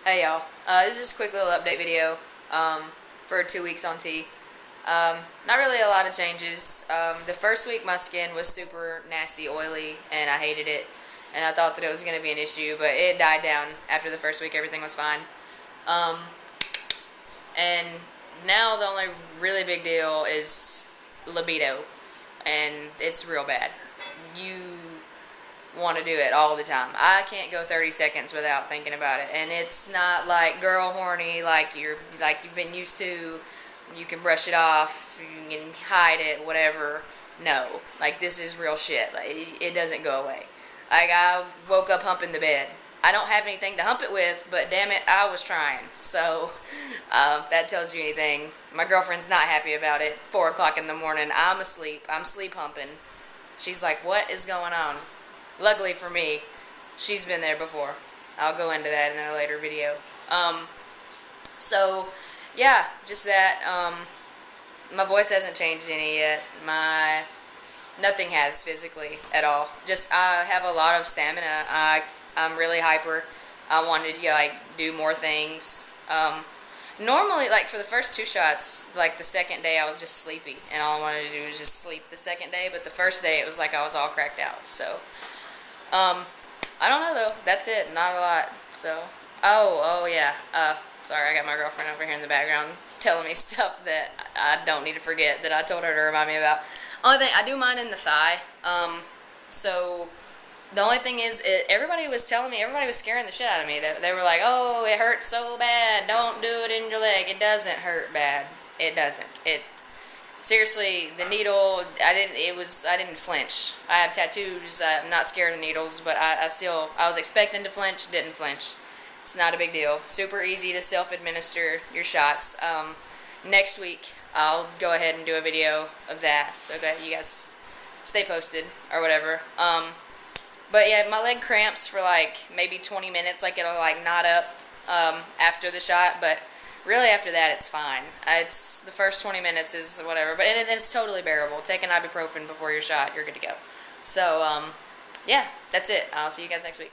Hey y'all, this is just a quick little update video for 2 weeks on T. Not really a lot of changes. The first week my skin was super nasty, oily, and I hated it. And I thought that it was going to be an issue, but it died down after the first week. Everything was fine. And now the only really big deal is libido, and it's real bad. You want to do it all the time. I can't go 30 seconds without thinking about it, and it's not like girl horny like you've been used to. You can brush it off, you can hide it, whatever. No, like this is real shit. Like it doesn't go away. Like I woke up humping the bed. I don't have anything to hump it with, but damn it, I was trying. So if that tells you anything, my girlfriend's not happy about it. 4 o'clock in the morning, I'm asleep. I'm sleep humping. She's like, "What is going on?" Luckily for me, she's been there before. I'll go into that in a later video. So, yeah, just that. My voice hasn't changed any yet. Nothing has physically at all. Just I have a lot of stamina. I'm really hyper. I wanted to do more things. Normally, like for the first 2 shots, like the second day I was just sleepy, and all I wanted to do was just sleep the second day. But the first day it was like I was all cracked out. So. I don't know though. That's it. Not a lot. So, oh yeah. Sorry, I got my girlfriend over here in the background telling me stuff that I don't need to forget that I told her to remind me about. Only thing, I do mine in the thigh. So the only thing is, everybody was telling me, everybody was scaring the shit out of me. They were like, "Oh, it hurts so bad. Don't do it in your leg. It doesn't hurt bad. It doesn't. Seriously, the needle, I didn't flinch. I have tattoos. I'm not scared of needles, but I was expecting to flinch, didn't flinch. It's not a big deal. Super easy to self-administer your shots. Next week, I'll go ahead and do a video of that. So go ahead, you guys stay posted or whatever. But yeah, my leg cramps for like maybe 20 minutes. Like it'll like knot up after the shot, but really, after that, it's fine. It's the first 20 minutes is whatever, but it's totally bearable. Take an ibuprofen before your shot, you're good to go. So, yeah, that's it. I'll see you guys next week.